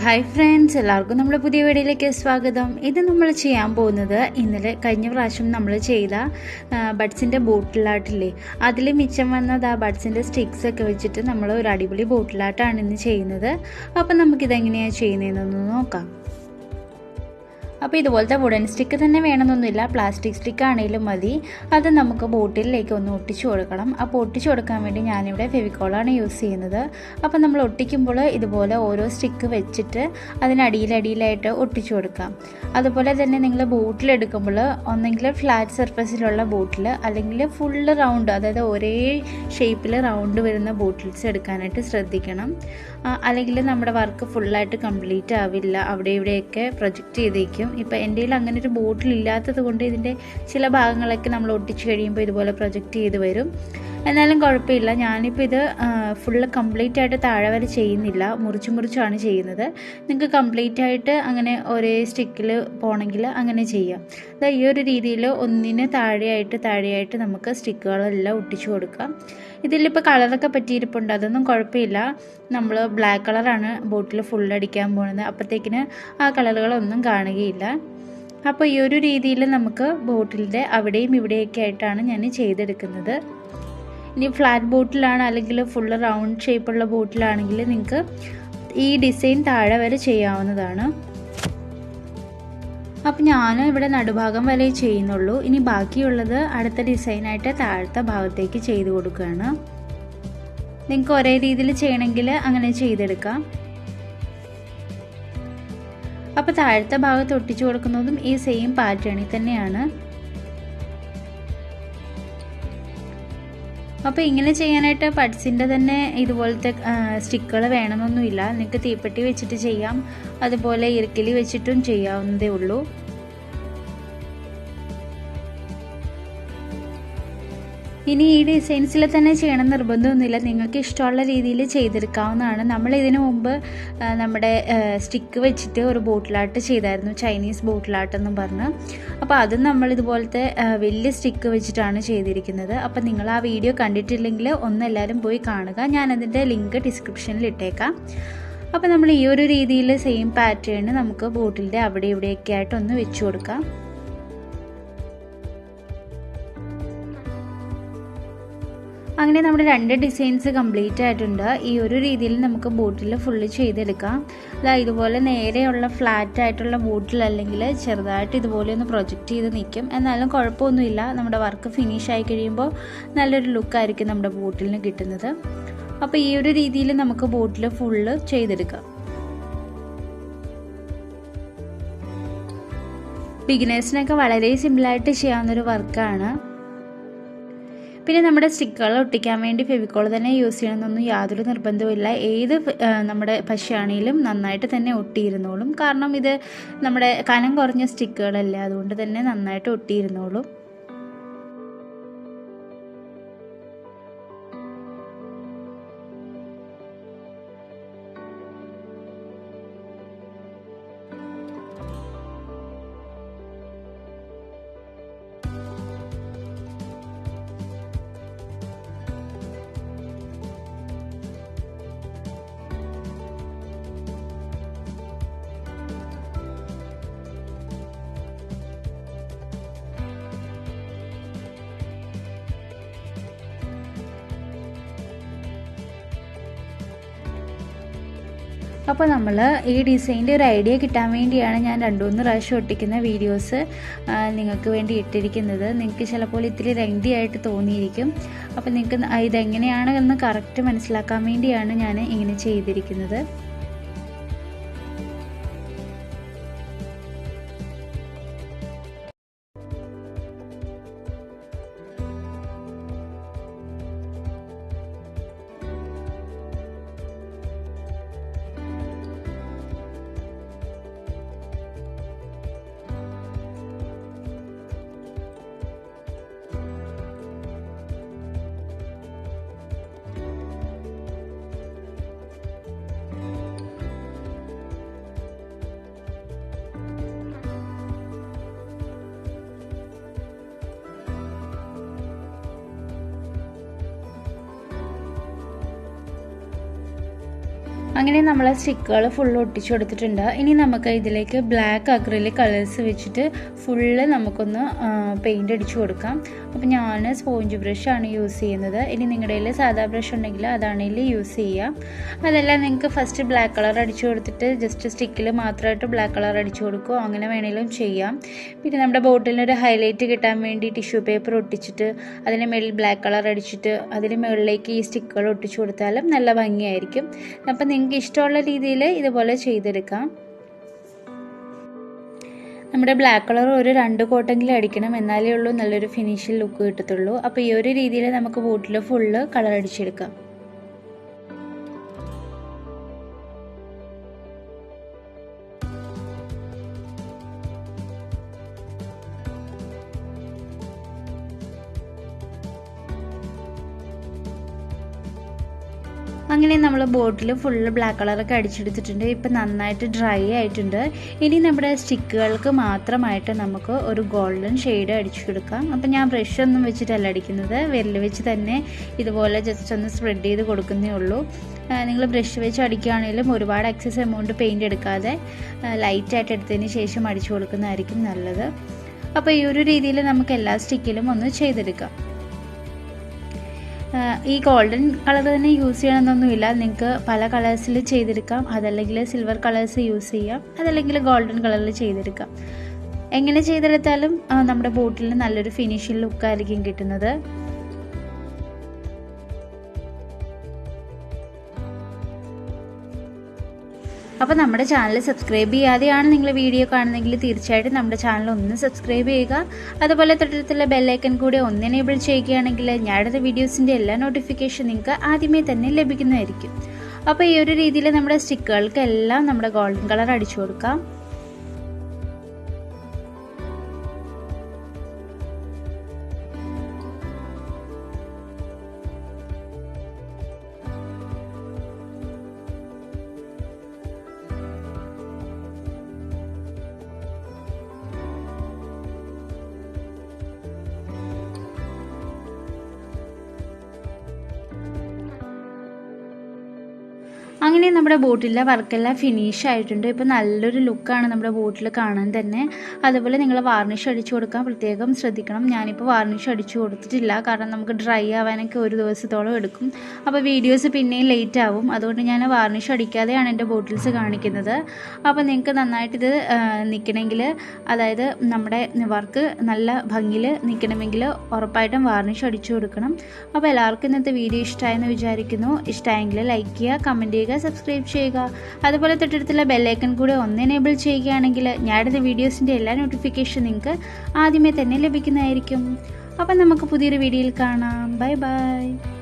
Hi friends, എല്ലാവർക്കും നമ്മുടെ പുതിയ വീഡിയോയിലേക്ക് സ്വാഗതം. ഇത് നമ്മൾ ചെയ്യാൻ പോകുന്നത് കഴിഞ്ഞ പ്രാവശ്യം നമ്മൾ ചെയ്ത ബഡ്സിൻ്റെ ബോട്ടിലാട്ടില്ലേ, അതിൽ മിച്ചം വന്നത് ആ ബഡ്സിൻ്റെ സ്റ്റിക്സ് ഒക്കെ വെച്ചിട്ട് നമ്മൾ ഒരു അടിപൊളി ബോട്ടിലാട്ടാണ് ഇന്ന് ചെയ്യുന്നത്. അപ്പം നമുക്കിതെങ്ങനെയാണ് ചെയ്യുന്നതെന്നൊന്ന് നോക്കാം. അപ്പോൾ ഇതുപോലത്തെ വുഡൻ സ്റ്റിക്ക് തന്നെ വേണമെന്നൊന്നുമില്ല, പ്ലാസ്റ്റിക് സ്റ്റിക്ക് ആണെങ്കിലും മതി. അത് നമുക്ക് ബോട്ടിലേക്ക് ഒന്ന് ഒട്ടിച്ചു കൊടുക്കണം. അപ്പോൾ ഒട്ടിച്ചു കൊടുക്കാൻ വേണ്ടി ഞാനിവിടെ ഫെവിക്കോളാണ് യൂസ് ചെയ്യുന്നത്. അപ്പോൾ നമ്മൾ ഒട്ടിക്കുമ്പോൾ ഇതുപോലെ ഓരോ സ്റ്റിക്ക് വെച്ചിട്ട് അതിനടിയിലടിയിലായിട്ട് ഒട്ടിച്ചു കൊടുക്കാം. അതുപോലെ തന്നെ നിങ്ങൾ ബോട്ടിലെടുക്കുമ്പോൾ ഒന്നെങ്കിൽ ഫ്ലാറ്റ് സർഫസിലുള്ള ബോട്ടിൽ, അല്ലെങ്കിൽ ഫുള്ള് റൗണ്ട്, അതായത് ഒരേ ഷേപ്പിൽ റൗണ്ട് വരുന്ന ബോട്ടിൽസ് എടുക്കാനായിട്ട് ശ്രദ്ധിക്കണം. അല്ലെങ്കിൽ നമ്മുടെ വർക്ക് ഫുള്ളായിട്ട് കംപ്ലീറ്റ് ആവില്ല, അവിടെ ഇവിടെയൊക്കെ പ്രൊജക്റ്റ് ചെയ്തേക്കും. ഇപ്പോൾ എൻ്റെ കയ്യിൽ അങ്ങനെ ഒരു ബോട്ടിൽ ഇല്ലാത്തത് കൊണ്ട് ഇതിൻ്റെ ചില ഭാഗങ്ങളൊക്കെ നമ്മൾ ഒട്ടിച്ച് കഴിയുമ്പോൾ ഇതുപോലെ പ്രൊജക്റ്റ് ചെയ്ത് വരും. എന്നാലും കുഴപ്പമില്ല. ഞാനിപ്പോൾ ഇത് ഫുള്ള് കംപ്ലീറ്റ് ആയിട്ട് താഴെ വരെ ചെയ്യുന്നില്ല, മുറിച്ചാണ് ചെയ്യുന്നത്. നിങ്ങൾക്ക് കംപ്ലീറ്റ് ആയിട്ട് അങ്ങനെ ഒരേ സ്റ്റിക്കിൽ പോകണമെങ്കിൽ അങ്ങനെ ചെയ്യാം. അതായത് ഈ ഒരു രീതിയിൽ ഒന്നിന് താഴെയായിട്ട് നമുക്ക് സ്റ്റിക്കുകളെല്ലാം ഒട്ടിച്ചു കൊടുക്കാം. ഇതിലിപ്പോൾ കളറൊക്കെ പറ്റിയിരിപ്പുണ്ട്, അതൊന്നും കുഴപ്പമില്ല. നമ്മൾ ബ്ലാക്ക് കളറാണ് ബോട്ടിൽ ഫുൾ അടിക്കാൻ പോകുന്നത്, അപ്പോഴത്തേക്കിന് ആ കളറുകളൊന്നും കാണുകയില്ല. അപ്പോൾ ഈ ഒരു രീതിയിൽ നമുക്ക് ബോട്ടിലിൻ്റെ അവിടെയും ഇവിടെയൊക്കെ ആയിട്ടാണ് ഞാൻ ചെയ്തെടുക്കുന്നത്. ഇനി ഫ്ലാറ്റ് ബോട്ടിലാണ് അല്ലെങ്കിൽ ഫുള്ള് റൗണ്ട് ഷേപ്പുള്ള ബോട്ടിലാണെങ്കിൽ നിങ്ങൾക്ക് ഈ ഡിസൈൻ താഴെ വരെ ചെയ്യാവുന്നതാണ്. അപ്പം ഞാൻ ഇവിടെ നടുഭാഗം വരെ ചെയ്യുന്നുള്ളൂ. ഇനി ബാക്കിയുള്ളത് അടുത്ത ഡിസൈനായിട്ട് താഴത്തെ ഭാഗത്തേക്ക് ചെയ്ത് കൊടുക്കുകയാണ്. നിങ്ങൾക്ക് ഒരേ രീതിയിൽ ചെയ്യണമെങ്കിൽ അങ്ങനെ ചെയ്തെടുക്കാം. അപ്പോൾ താഴത്തെ ഭാഗത്ത് ഒട്ടിച്ചു കൊടുക്കുന്നതും ഈ സെയിം പാറ്റേണിൽ തന്നെയാണ്. അപ്പോൾ ഇങ്ങനെ ചെയ്യാനായിട്ട് ബഡ്സിൻ്റെ തന്നെ ഇതുപോലത്തെ സ്റ്റിക്കുകൾ വേണമെന്നൊന്നുമില്ല. നിങ്ങൾക്ക് തീപ്പെട്ടി വെച്ചിട്ട് ചെയ്യാം, അതുപോലെ ഇറുക്കിലി വെച്ചിട്ടും ചെയ്യാവുന്നതേ ഉള്ളൂ. ഇനി ഈ ഡിസൈൻസിൽ തന്നെ ചെയ്യണം നിർബന്ധമൊന്നുമില്ല, നിങ്ങൾക്ക് ഇഷ്ടമുള്ള രീതിയിൽ ചെയ്തെടുക്കാവുന്നതാണ്. നമ്മൾ ഇതിനു മുമ്പ് നമ്മുടെ സ്റ്റിക്ക് വെച്ചിട്ട് ഒരു ബോട്ടിലാട്ട് ചെയ്തായിരുന്നു, ചൈനീസ് ബോട്ടിലാട്ടെന്നും പറഞ്ഞ്. അപ്പോൾ അതും നമ്മൾ ഇതുപോലത്തെ വലിയ സ്റ്റിക്ക് വെച്ചിട്ടാണ് ചെയ്തിരിക്കുന്നത്. അപ്പോൾ നിങ്ങൾ ആ വീഡിയോ കണ്ടിട്ടില്ലെങ്കിൽ എല്ലാവരും പോയി കാണുക, ഞാനതിൻ്റെ ലിങ്ക് ഡിസ്ക്രിപ്ഷനിൽ ഇട്ടേക്കാം. അപ്പോൾ നമ്മൾ ഈ ഒരു രീതിയിൽ സെയിം പാറ്റേൺ നമുക്ക് ബോട്ടിലിൻ്റെ അവിടെ ഇവിടെയൊക്കെ ആയിട്ടൊന്ന് വെച്ച് കൊടുക്കാം. അങ്ങനെ നമ്മുടെ 2 ഡിസൈൻസ് കംപ്ലീറ്റ് ആയിട്ടുണ്ട്. ഈ ഒരു രീതിയിൽ നമുക്ക് ബോട്ടിൽ ഫുള്ള് ചെയ്തെടുക്കാം. അതായത് ഇതുപോലെ നേരെയുള്ള ഫ്ലാറ്റ് ആയിട്ടുള്ള ബോട്ടിൽ അല്ലെങ്കിൽ ചെറുതായിട്ട് ഇതുപോലെ ഒന്ന് പ്രൊജക്റ്റ് ചെയ്ത് നിൽക്കും, എന്നാലും കുഴപ്പമൊന്നുമില്ല. നമ്മുടെ വർക്ക് ഫിനിഷ് ആയി കഴിയുമ്പോൾ നല്ലൊരു ലുക്കായിരിക്കും നമ്മുടെ ബോട്ടിലിന് കിട്ടുന്നത്. അപ്പോൾ ഈ ഒരു രീതിയിൽ നമുക്ക് ബോട്ടിൽ ഫുള്ള് ചെയ്തെടുക്കാം. ബിഗിനേഴ്സിനൊക്കെ വളരെ സിമ്പിളായിട്ട് ചെയ്യാവുന്നൊരു വർക്കാണ്. പിന്നെ നമ്മുടെ സ്റ്റിക്കുകൾ ഒട്ടിക്കാൻ വേണ്ടി ഫെവിക്കോൾ തന്നെ യൂസ് ചെയ്യണമെന്നൊന്നും യാതൊരു നിർബന്ധവുമില്ല. ഏത് നമ്മുടെ പശയാണെങ്കിലും നന്നായിട്ട് തന്നെ ഒട്ടിയിരുന്നോളും. കാരണം ഇത് നമ്മുടെ കനം കുറഞ്ഞ സ്റ്റിക്കുകളല്ലേ, അതുകൊണ്ട് തന്നെ നന്നായിട്ട് ഒട്ടിയിരുന്നോളും. അപ്പോൾ നമ്മൾ ഈ ഡിസൈനിൻ്റെ ഒരു ഐഡിയ കിട്ടാൻ വേണ്ടിയാണ് ഞാൻ 2-3 പ്രാവശ്യം ഒട്ടിക്കുന്ന വീഡിയോസ് നിങ്ങൾക്ക് വേണ്ടി ഇട്ടിരിക്കുന്നത്. നിങ്ങൾക്ക് ചിലപ്പോൾ ഇത്തിരി ലെങ്തി ആയിട്ട് തോന്നിയിരിക്കും. അപ്പോൾ നിങ്ങൾക്ക് ഇതെങ്ങനെയാണ് എന്ന് കറക്റ്റ് മനസ്സിലാക്കാൻ വേണ്ടിയാണ് ഞാൻ ഇങ്ങനെ ചെയ്തിരിക്കുന്നത്. അങ്ങനെ നമ്മൾ സ്റ്റിക്കുകൾ ഫുൾ ഒട്ടിച്ചു കൊടുത്തിട്ടുണ്ട്. ഇനി നമുക്ക് ഇതിലേക്ക് ബ്ലാക്ക് അക്രിലിക് കളേഴ്സ് വെച്ചിട്ട് ഫുള്ള് നമുക്കൊന്ന് പെയിൻ്റ് അടിച്ചു കൊടുക്കാം. അപ്പോൾ ഞാൻ സ്പോഞ്ച് ബ്രഷാണ് യൂസ് ചെയ്യുന്നത്. ഇനി നിങ്ങളുടെ കയ്യിൽ സാധാ ബ്രഷ് ഉണ്ടെങ്കിൽ അതാണെങ്കിൽ യൂസ് ചെയ്യാം. അതല്ല നിങ്ങൾക്ക് ഫസ്റ്റ് ബ്ലാക്ക് കളർ അടിച്ചു കൊടുത്തിട്ട് ജസ്റ്റ് സ്റ്റിക്കിൽ മാത്രമായിട്ട് ബ്ലാക്ക് കളർ അടിച്ചു കൊടുക്കുമോ അങ്ങനെ വേണമെങ്കിലും ചെയ്യാം. പിന്നെ നമ്മുടെ ബോട്ടിലിനൊരു ഹൈലൈറ്റ് കിട്ടാൻ വേണ്ടി ടിഷ്യൂ പേപ്പർ ഒട്ടിച്ചിട്ട് അതിന് മേളിൽ ബ്ലാക്ക് കളർ അടിച്ചിട്ട് അതിന് മുകളിലേക്ക് ഈ സ്റ്റിക്കുകൾ ഒട്ടിച്ചു കൊടുത്താലും നല്ല ഭംഗിയായിരിക്കും. അപ്പം നിങ്ങൾക്ക് ഇഷ്ടമുള്ള രീതിയിൽ ഇതുപോലെ ചെയ്തെടുക്കാം. നമ്മുടെ ബ്ലാക്ക് കളർ ഒരു 2 കോട്ടെങ്കിലും അടിക്കണം, എന്നാലേ ഉള്ളൂ നല്ലൊരു ഫിനിഷിൽ ലുക്ക് കിട്ടത്തുള്ളൂ. അപ്പോൾ ഈ ഒരു രീതിയിൽ നമുക്ക് ബോട്ടിൽ ഫുള്ള് കളർ അടിച്ചെടുക്കാം. അങ്ങനെ നമ്മൾ ബോട്ടിൽ ഫുള്ള് ബ്ലാക്ക് കളറൊക്കെ അടിച്ചെടുത്തിട്ടുണ്ട്. ഇപ്പം നന്നായിട്ട് ഡ്രൈ ആയിട്ടുണ്ട്. ഇനി നമ്മുടെ സ്റ്റിക്കുകൾക്ക് മാത്രമായിട്ട് നമുക്ക് ഒരു ഗോൾഡൻ ഷെയ്ഡ് അടിച്ചു കൊടുക്കാം. അപ്പം ഞാൻ ബ്രഷ് ഒന്നും വെച്ചിട്ടല്ല അടിക്കുന്നത്, വിരൽ വെച്ച് തന്നെ ഇതുപോലെ ജസ്റ്റ് ഒന്ന് സ്പ്രെഡ് ചെയ്ത് കൊടുക്കുന്നേ ഉള്ളൂ. നിങ്ങൾ ബ്രഷ് വെച്ച് അടിക്കുകയാണെങ്കിലും ഒരുപാട് എക്സസ് എമൗണ്ട് പെയിൻറ് എടുക്കാതെ ലൈറ്റായിട്ട് എടുത്തതിന് ശേഷം അടിച്ചു കൊടുക്കുന്നതായിരിക്കും നല്ലത്. അപ്പോൾ ഈ ഒരു രീതിയിൽ നമുക്ക് എല്ലാ സ്റ്റിക്കിലും ഒന്ന് ചെയ്തെടുക്കാം. ഈ ഗോൾഡൻ കളർ തന്നെ യൂസ് ചെയ്യണമെന്നൊന്നുമില്ല, നിങ്ങൾക്ക് പല കളേഴ്സിൽ ചെയ്തെടുക്കാം. അതല്ലെങ്കിൽ സിൽവർ കളേഴ്സ് യൂസ് ചെയ്യാം, അതല്ലെങ്കിൽ ഗോൾഡൻ കളറിൽ ചെയ്തെടുക്കാം. എങ്ങനെ ചെയ്തെടുത്താലും നമ്മുടെ ബോട്ടിലിന് നല്ലൊരു ഫിനിഷിംഗ് ലുക്കായിരിക്കും കിട്ടുന്നത്. അപ്പോൾ നമ്മുടെ ചാനൽ സബ്സ്ക്രൈബ് ചെയ്യാതെയാണ് നിങ്ങൾ വീഡിയോ കാണുന്നതെങ്കിൽ തീർച്ചയായിട്ടും നമ്മുടെ ചാനൽ ഒന്ന് സബ്സ്ക്രൈബ് ചെയ്യുക. അതുപോലെ തൊട്ടടുത്തുള്ള ബെല്ലൈക്കൺ കൂടി ഒന്ന് എനേബിൾ ചെയ്യുകയാണെങ്കിൽ ഞാനിടുന്ന വീഡിയോസിൻ്റെ എല്ലാ നോട്ടിഫിക്കേഷൻ നിങ്ങൾക്ക് ആദ്യമേ തന്നെ ലഭിക്കുന്നതായിരിക്കും. അപ്പോൾ ഈ ഒരു രീതിയിൽ നമ്മുടെ സ്റ്റിക്കുകൾക്കെല്ലാം നമ്മുടെ ഗോൾഡൻ കളർ അടിച്ചു കൊടുക്കാം. അങ്ങനെ നമ്മുടെ ബോട്ടിലെ വർക്കെല്ലാം ഫിനിഷ് ആയിട്ടുണ്ട്. ഇപ്പോൾ നല്ലൊരു ലുക്കാണ് നമ്മുടെ ബോട്ടിൽ കാണാൻ തന്നെ. അതുപോലെ നിങ്ങൾ വാർണിഷ് അടിച്ചു കൊടുക്കാൻ പ്രത്യേകം ശ്രദ്ധിക്കണം. ഞാനിപ്പോൾ വാർണിഷ് അടിച്ചു കൊടുത്തിട്ടില്ല, കാരണം നമുക്ക് ഡ്രൈ ആവാനൊക്കെ ഒരു ദിവസത്തോളം എടുക്കും. അപ്പോൾ വീഡിയോസ് പിന്നെയും ലേറ്റ് ആവും. അതുകൊണ്ട് ഞാൻ വാർണിഷ് അടിക്കാതെയാണ് എൻ്റെ ബോട്ടിൽസ് കാണിക്കുന്നത്. അപ്പോൾ നിങ്ങൾക്ക് നന്നായിട്ടിത് നിൽക്കണമെങ്കിൽ, അതായത് നമ്മുടെ വർക്ക് നല്ല ഭംഗിയിൽ നിൽക്കണമെങ്കിൽ ഉറപ്പായിട്ടും വാർണിഷ് അടിച്ചു കൊടുക്കണം. അപ്പോൾ എല്ലാവർക്കും ഇന്നത്തെ വീഡിയോ ഇഷ്ടമായെന്ന് വിചാരിക്കുന്നു. ഇഷ്ടമായെങ്കിൽ ലൈക്ക് ചെയ്യുക, കമൻറ്റ് ചെയ്യുക, സബ്സ്ക്രൈബ് ചെയ്യുക. അതുപോലെ തൊട്ടടുത്തുള്ള ബെല്ലൈക്കൺ കൂടെ ഒന്ന് എനേബിൾ ചെയ്യുകയാണെങ്കിൽ ഞാനിടുന്ന വീഡിയോസിൻ്റെ എല്ലാ നോട്ടിഫിക്കേഷൻ നിങ്ങൾക്ക് ആദ്യമേ തന്നെ ലഭിക്കുന്നതായിരിക്കും. അപ്പം നമുക്ക് പുതിയൊരു വീഡിയോയിൽ കാണാം. Bye bye.